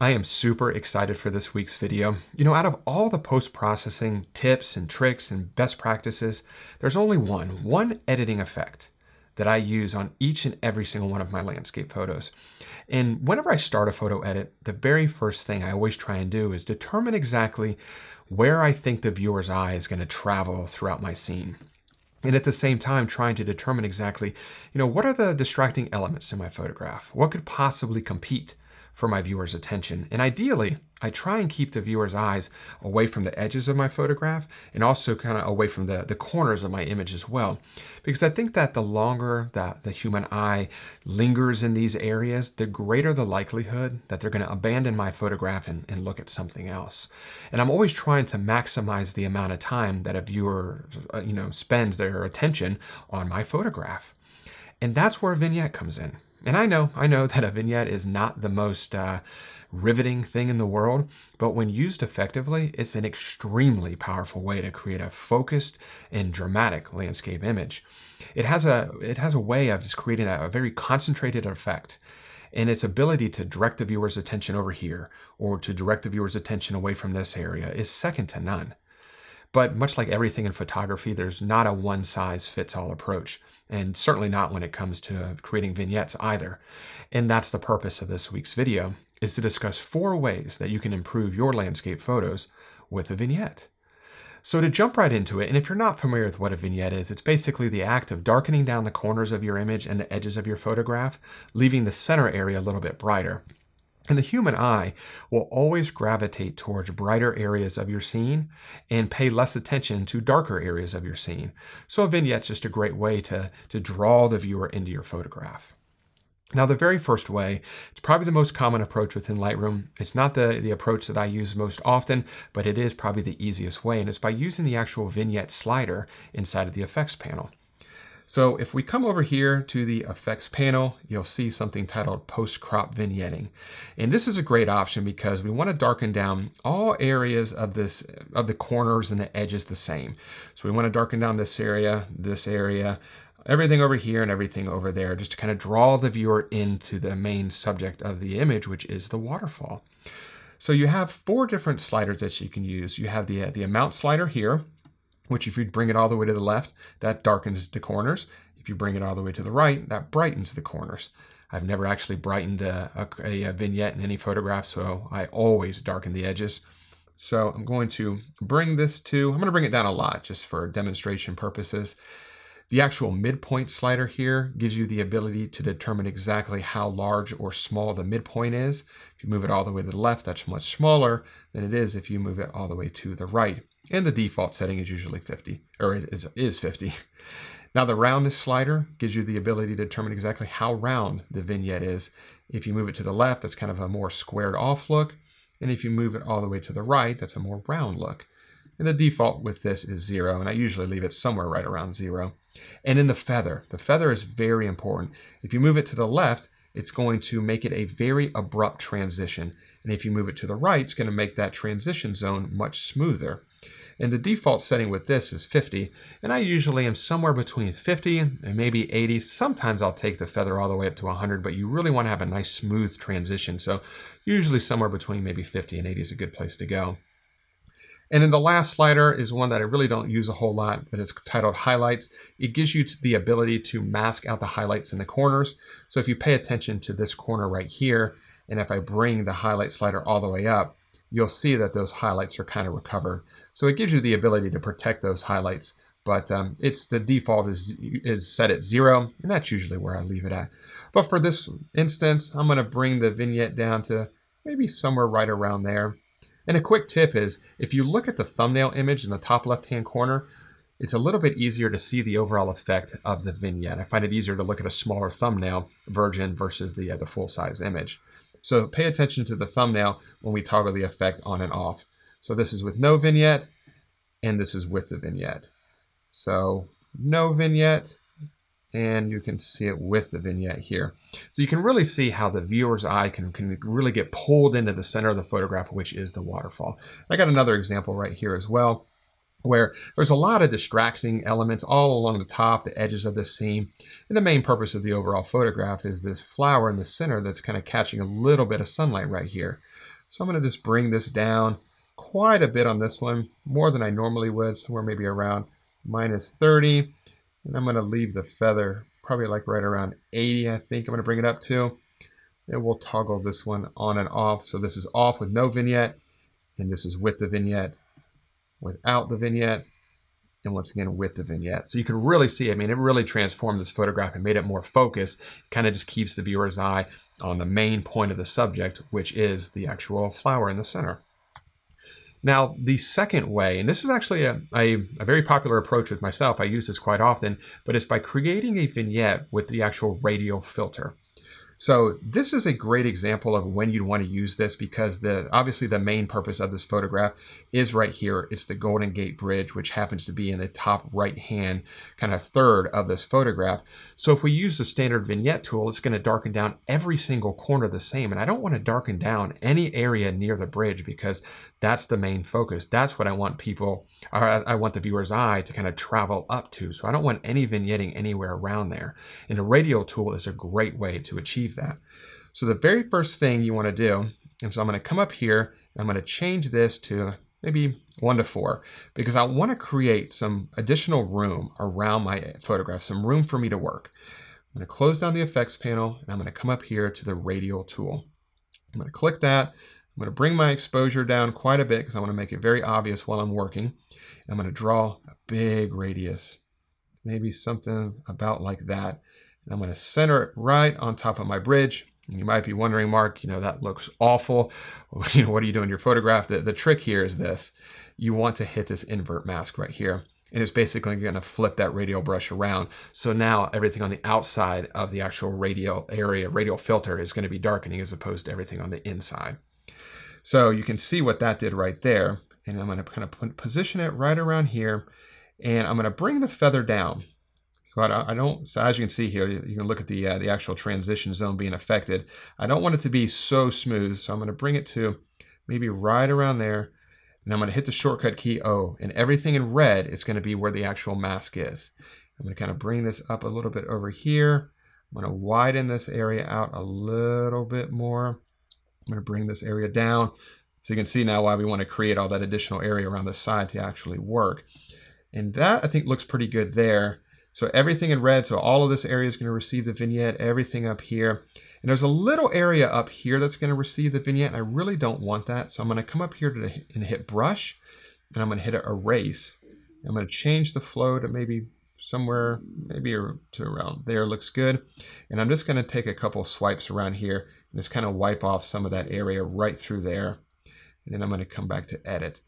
I am super excited for this week's video. Out of all the post-processing tips and tricks and best practices, there's only one editing effect that I use on each and every single one of my landscape photos. And whenever I start a photo edit, the very first thing I always try and do is determine exactly where I think the viewer's eye is going to travel throughout my scene. And at the same time, trying to determine exactly, what are the distracting elements in my photograph? What could possibly compete for my viewer's attention? And ideally, I try and keep the viewer's eyes away from the edges of my photograph and also kind of away from the corners of my image as well. Because I think that the longer that the human eye lingers in these areas, the greater the likelihood that they're going to abandon my photograph and look at something else. And I'm always trying to maximize the amount of time that a viewer, spends their attention on my photograph. And that's where a vignette comes in. And I know that a vignette is not the most riveting thing in the world, but when used effectively, it's an extremely powerful way to create a focused and dramatic landscape image. It has a way of just creating a very concentrated effect, and its ability to direct the viewer's attention over here or to direct the viewer's attention away from this area is second to none. But much like everything in photography, there's not a one-size-fits-all approach, and certainly not when it comes to creating vignettes either. And that's the purpose of this week's video, is to discuss 4 ways that you can improve your landscape photos with a vignette. So to jump right into it, and if you're not familiar with what a vignette is, it's basically the act of darkening down the corners of your image and the edges of your photograph, leaving the center area a little bit brighter. And the human eye will always gravitate towards brighter areas of your scene and pay less attention to darker areas of your scene. So a vignette's just a great way to draw the viewer into your photograph. Now, the very first way, it's probably the most common approach within Lightroom. It's not the approach that I use most often, but it is probably the easiest way, and it's by using the actual vignette slider inside of the effects panel. So if we come over here to the effects panel, you'll see something titled post-crop vignetting. And this is a great option because we want to darken down all areas of the corners and the edges the same. So we want to darken down this area, everything over here and everything over there, just to kind of draw the viewer into the main subject of the image, which is the waterfall. So you have 4 different sliders that you can use. You have the amount slider here, which if you bring it all the way to the left, that darkens the corners. If you bring it all the way to the right, that brightens the corners. I've never actually brightened a vignette in any photograph, so I always darken the edges. So I'm going to bring it down a lot just for demonstration purposes. The actual midpoint slider here gives you the ability to determine exactly how large or small the midpoint is. If you move it all the way to the left, that's much smaller than it is if you move it all the way to the right. And the default setting is usually 50, or it is 50. Now the roundness slider gives you the ability to determine exactly how round the vignette is. If you move it to the left, that's kind of a more squared off look. And if you move it all the way to the right, that's a more round look. And the default with this is 0, and I usually leave it somewhere right around 0. And then the feather is very important. If you move it to the left, it's going to make it a very abrupt transition. And if you move it to the right, it's going to make that transition zone much smoother. And the default setting with this is 50, and I usually am somewhere between 50 and maybe 80. Sometimes I'll take the feather all the way up to 100, but you really want to have a nice smooth transition. So usually somewhere between maybe 50 and 80 is a good place to go. And then the last slider is one that I really don't use a whole lot, but it's titled highlights. It gives you the ability to mask out the highlights in the corners. So if you pay attention to this corner right here, and if I bring the highlight slider all the way up, you'll see that those highlights are kind of recovered. So it gives you the ability to protect those highlights, but the default is set at 0, and that's usually where I leave it at. But for this instance, I'm going to bring the vignette down to maybe somewhere right around there. And a quick tip is, if you look at the thumbnail image in the top left-hand corner, it's a little bit easier to see the overall effect of the vignette. I find it easier to look at a smaller thumbnail version versus the full-size image. So pay attention to the thumbnail when we toggle the effect on and off. So this is with no vignette, and this is with the vignette. So no vignette, and you can see it with the vignette here. So you can really see how the viewer's eye can really get pulled into the center of the photograph, which is the waterfall. I got another example right here as well, where there's a lot of distracting elements all along the top, the edges of this scene. And the main purpose of the overall photograph is this flower in the center that's kind of catching a little bit of sunlight right here. So I'm going to just bring this down quite a bit on this one, more than I normally would, somewhere maybe around -30. And I'm going to leave the feather probably like right around 80, I think I'm going to bring it up to. And we'll toggle this one on and off. So this is off with no vignette, and this is with the vignette, without the vignette, and once again with the vignette. So you can really see, I mean, it really transformed this photograph and made it more focused. Kind of just keeps the viewer's eye on the main point of the subject, which is the actual flower in the center. Now, the second way, and this is actually a very popular approach with myself, I use this quite often, but it's by creating a vignette with the actual radial filter. So this is a great example of when you'd want to use this, because obviously the main purpose of this photograph is right here. It's the Golden Gate Bridge, which happens to be in the top right hand kind of third of this photograph. So if we use the standard vignette tool, it's going to darken down every single corner the same. And I don't want to darken down any area near the bridge, because that's the main focus. That's what I want people, or I want the viewer's eye to kind of travel up to. So I don't want any vignetting anywhere around there. And the radial tool is a great way to achieve that. So the very first thing you want to do is I'm going to come up here and I'm going to change this to maybe 1 to 4, because I want to create some additional room around my photograph, some room for me to work. I'm going to close down the effects panel and I'm going to come up here to the radial tool. I'm going to click that. I'm going to bring my exposure down quite a bit because I want to make it very obvious while I'm working. I'm going to draw a big radius, maybe something about like that. And I'm going to center it right on top of my bridge. And you might be wondering, Mark, that looks awful. What do you do in your photograph? The trick here is this. You want to hit this invert mask right here. And it's basically going to flip that radial brush around. So now everything on the outside of the actual radial area, radial filter, is going to be darkening as opposed to everything on the inside. So you can see what that did right there. And I'm going to kind of position it right around here. And I'm going to bring the feather down. So as you can see here, you can look at the actual transition zone being affected. I don't want it to be so smooth. So I'm going to bring it to maybe right around there. And I'm going to hit the shortcut key O. And everything in red is going to be where the actual mask is. I'm going to kind of bring this up a little bit over here. I'm going to widen this area out a little bit more. I'm going to bring this area down. So you can see now why we want to create all that additional area around the side to actually work. And that, I think, looks pretty good there. So everything in red, so all of this area is going to receive the vignette, everything up here. And there's a little area up here that's going to receive the vignette, and I really don't want that. So I'm going to come up here and hit brush, and I'm going to hit erase. I'm going to change the flow to maybe somewhere, maybe to around there, looks good. And I'm just going to take a couple swipes around here and just kind of wipe off some of that area right through there. And then I'm going to come back to edit.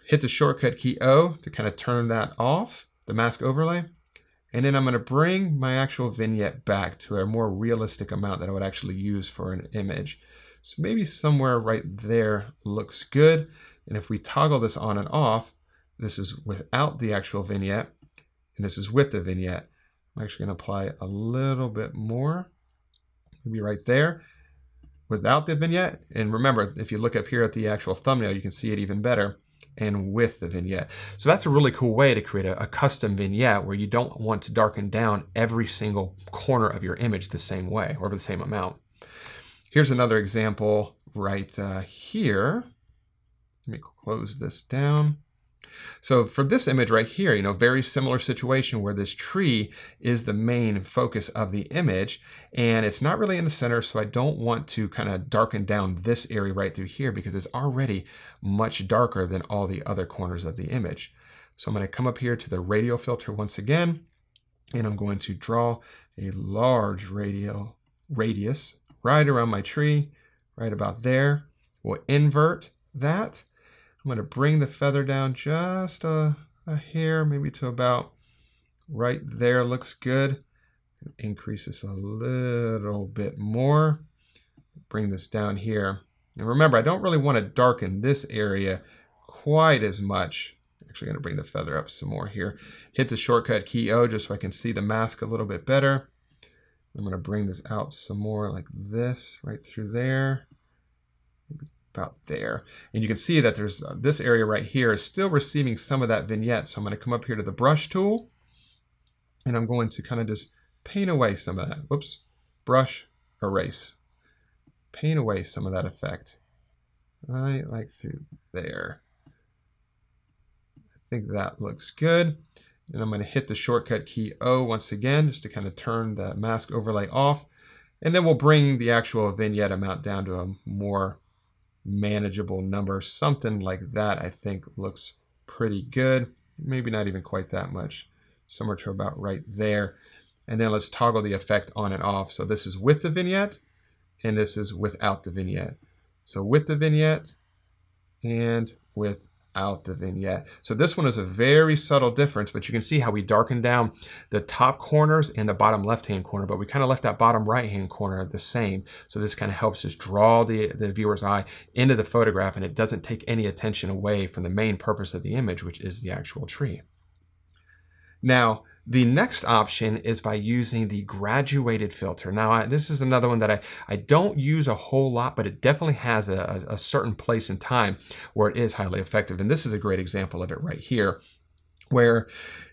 Hit the shortcut key O to kind of turn that off, the mask overlay. And then I'm going to bring my actual vignette back to a more realistic amount that I would actually use for an image. So maybe somewhere right there looks good. And if we toggle this on and off, this is without the actual vignette, and this is with the vignette. I'm actually going to apply a little bit more, maybe right there, without the vignette. And remember, if you look up here at the actual thumbnail, you can see it even better. And with the vignette. So that's a really cool way to create a custom vignette where you don't want to darken down every single corner of your image the same way or the same amount. Here's another example right here. Let me close this down. So for this image right here, very similar situation where this tree is the main focus of the image and it's not really in the center. So I don't want to kind of darken down this area right through here because it's already much darker than all the other corners of the image. So I'm going to come up here to the radial filter once again, and I'm going to draw a large radius right around my tree, right about there. We'll invert that. I'm going to bring the feather down just a hair, maybe to about right there. Looks good. Increase this a little bit more. Bring this down here. And remember, I don't really want to darken this area quite as much. Actually, going to bring the feather up some more here. Hit the shortcut key O just so I can see the mask a little bit better. I'm going to bring this out some more like this, right through there. About there. And you can see that there's this area right here is still receiving some of that vignette. So I'm going to come up here to the brush tool and I'm going to kind of just paint away some of that. Whoops. Brush, erase. Paint away some of that effect. right like through there. I think that looks good. And I'm going to hit the shortcut key O once again, just to kind of turn the mask overlay off. And then we'll bring the actual vignette amount down to a more manageable number. Something like that I think looks pretty good. Maybe not even quite that much. Somewhere to about right there. And then let's toggle the effect on and off. So this is with the vignette, and this is without the vignette. So with the vignette and without the vignette. So this one is a very subtle difference, but you can see how we darken down the top corners and the bottom left-hand corner, but we kind of left that bottom right-hand corner the same. So this kind of helps us draw the viewer's eye into the photograph, and it doesn't take any attention away from the main purpose of the image, which is the actual tree. Now, the next option is by using the graduated filter. Now, this is another one that I don't use a whole lot, but it definitely has a certain place and time where it is highly effective. And this is a great example of it right here, where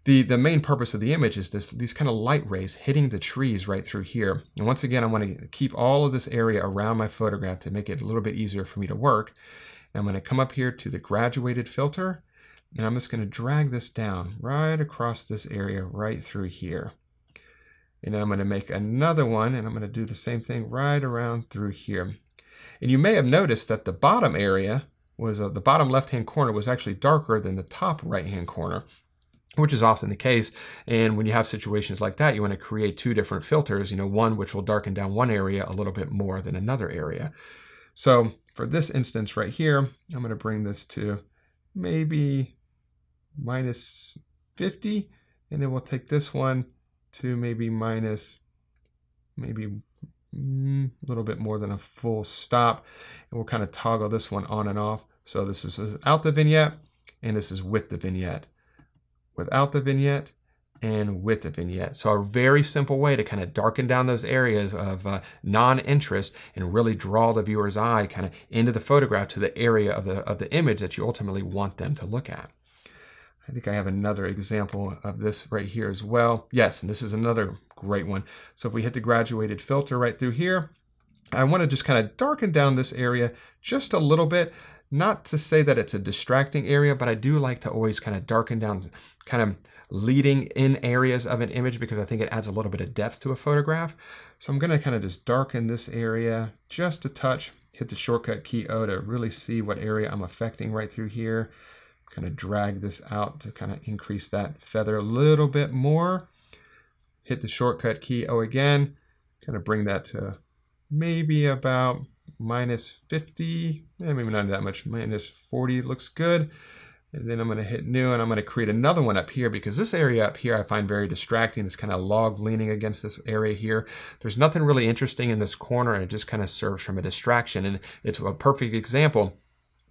the main purpose of the image is these kind of light rays hitting the trees right through here. And once again, I want to keep all of this area around my photograph to make it a little bit easier for me to work. And I'm going to come up here to the graduated filter, and I'm just going to drag this down right across this area right through here. And then I'm going to make another one, and I'm going to do the same thing right around through here. And you may have noticed that the bottom area was, the bottom left-hand corner was actually darker than the top right-hand corner, which is often the case. And when you have situations like that, you want to create two different filters, one which will darken down one area a little bit more than another area. So for this instance right here, I'm going to bring this to maybe minus 50, and then we'll take this one to maybe minus, maybe a little bit more than a full stop, and we'll kind of toggle this one on and off. So this is without the vignette, and this is with the vignette, without the vignette, and with the vignette. So a very simple way to kind of darken down those areas of non-interest and really draw the viewer's eye kind of into the photograph to the area of the image that you ultimately want them to look at. I think I have another example of this right here as well. Yes, and this is another great one. So if we hit the graduated filter right through here, I want to just kind of darken down this area just a little bit. Not to say that it's a distracting area, but I do like to always kind of darken down, kind of leading in areas of an image, because I think it adds a little bit of depth to a photograph. So I'm going to kind of just darken this area just a touch, hit the shortcut key O to really see what area I'm affecting right through here. Kind of drag this out to kind of increase that feather a little bit more. Hit the shortcut key O again, kind of bring that to maybe about minus 50, maybe not that much, minus 40 looks good. And then I'm going to hit new, and I'm going to create another one up here, because this area up here I find very distracting. This kind of log leaning against this area here. There's nothing really interesting in this corner, and it just kind of serves from a distraction. And it's a perfect example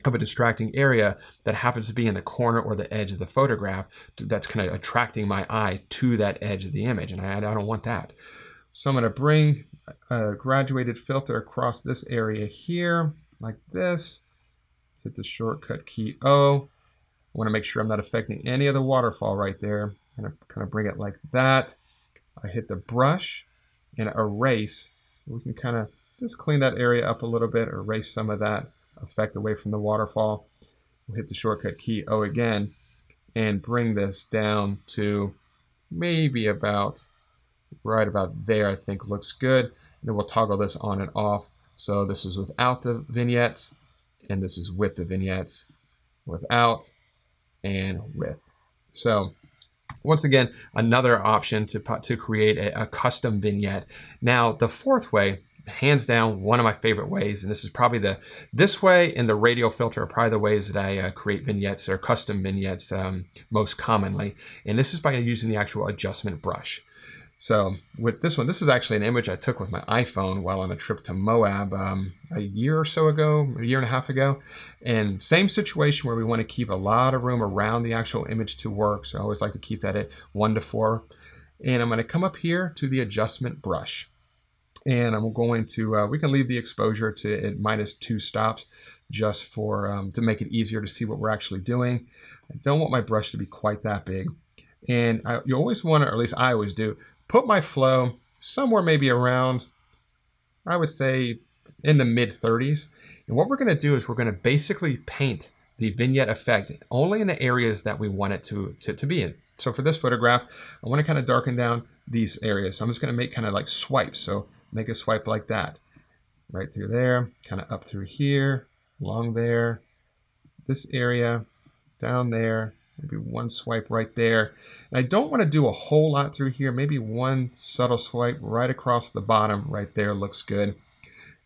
of a distracting area that happens to be in the corner or the edge of the photograph that's kind of attracting my eye to that edge of the image, and I don't want that. So I'm going to bring a graduated filter across this area here like this, hit the shortcut key O. I want to make sure I'm not affecting any of the waterfall right there. I'm going to kind of bring it like that. I hit the brush and erase. We can kind of just clean that area up a little bit, erase some of that effect away from the waterfall. We'll hit the shortcut key O again and bring this down to maybe about right about there. I think looks good. And then we'll toggle this on and off. So this is without the vignettes, and this is with the vignettes, without and with. So once again, another option to create a custom vignette. Now the fourth way, hands down one of my favorite ways, and this is probably this way and the radial filter are probably the ways that I create vignettes or custom vignettes most commonly, and this is by using the actual adjustment brush. So with this one, this is actually an image I took with my iPhone while on a trip to Moab a year or so ago, a year and a half ago. And same situation where we want to keep a lot of room around the actual image to work. So I always like to keep that at 1 to 4. And I'm going to come up here to the adjustment brush. And I'm going to, we can leave the exposure to at -2 stops just for, to make it easier to see what we're actually doing. I don't want my brush to be quite that big. And you always want to, or at least I always do, put my flow somewhere maybe around, I would say in the mid-30s. And what we're going to do is we're going to basically paint the vignette effect only in the areas that we want it to be in. So for this photograph, I want to kind of darken down these areas. So I'm just going to make kind of like swipes. So make a swipe like that, right through there, kind of up through here, along there, this area, down there, maybe one swipe right there. And I don't want to do a whole lot through here. Maybe one subtle swipe right across the bottom right there looks good.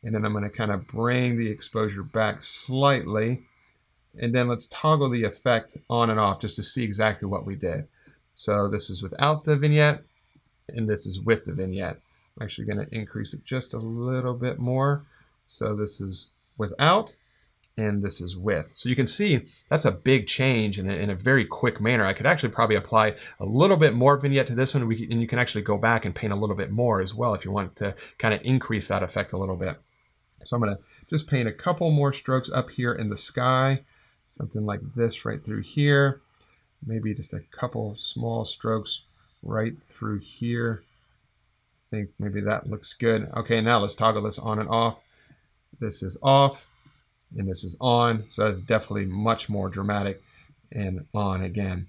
And then I'm going to kind of bring the exposure back slightly. And then let's toggle the effect on and off just to see exactly what we did. So this is without the vignette, and this is with the vignette. I'm actually going to increase it just a little bit more. So this is without, and this is with. So you can see that's a big change in a very quick manner. I could actually probably apply a little bit more vignette to this one, and you can actually go back and paint a little bit more as well if you want to kind of increase that effect a little bit. So I'm going to just paint a couple more strokes up here in the sky, something like this right through here. Maybe just a couple small strokes right through here. I think maybe that looks good. Okay, now let's toggle this on and off. This is off, and this is on. So that's definitely much more dramatic, and on again.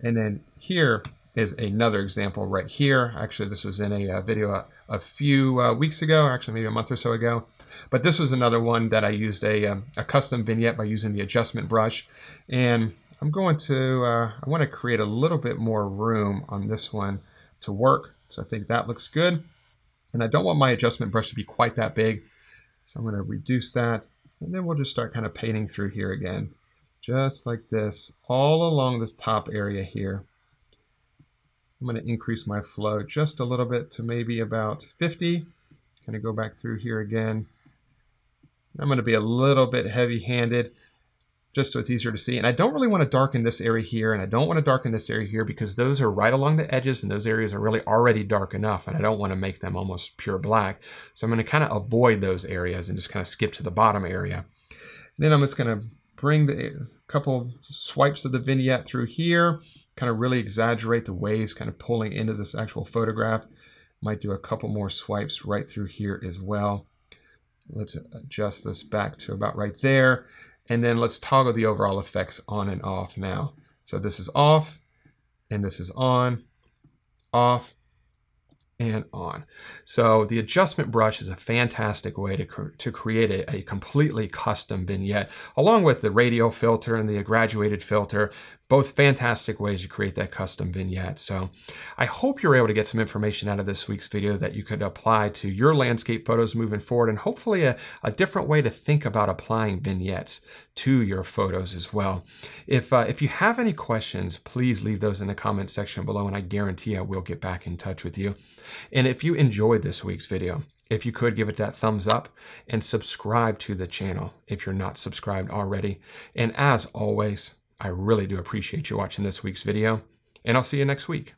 And then here is another example right here. Actually, this was in a video a few weeks ago, actually maybe a month or so ago. But this was another one that I used a custom vignette by using the adjustment brush. And I'm going to, I want to create a little bit more room on this one to work. So I think that looks good. And I don't want my adjustment brush to be quite that big. So I'm going to reduce that. And then we'll just start kind of painting through here again. Just like this, all along this top area here. I'm going to increase my flow just a little bit to maybe about 50. Kind of go back through here again. I'm going to be a little bit heavy-handed just so it's easier to see. And I don't really want to darken this area here, and I don't want to darken this area here because those are right along the edges, and those areas are really already dark enough, and I don't want to make them almost pure black. So I'm going to kind of avoid those areas and just kind of skip to the bottom area. And then I'm just going to bring the couple swipes of the vignette through here, kind of really exaggerate the waves kind of pulling into this actual photograph. Might do a couple more swipes right through here as well. Let's adjust this back to about right there. And then let's toggle the overall effects on and off now. So this is off, and this is on, off, and on. So the adjustment brush is a fantastic way to create a completely custom vignette, along with the radial filter and the graduated filter. Both fantastic ways to create that custom vignette. So I hope you're able to get some information out of this week's video that you could apply to your landscape photos moving forward, and hopefully a different way to think about applying vignettes to your photos as well. If you have any questions, please leave those in the comment section below, and I guarantee I will get back in touch with you. And if you enjoyed this week's video, if you could give it that thumbs up and subscribe to the channel if you're not subscribed already. And as always, I really do appreciate you watching this week's video, and I'll see you next week.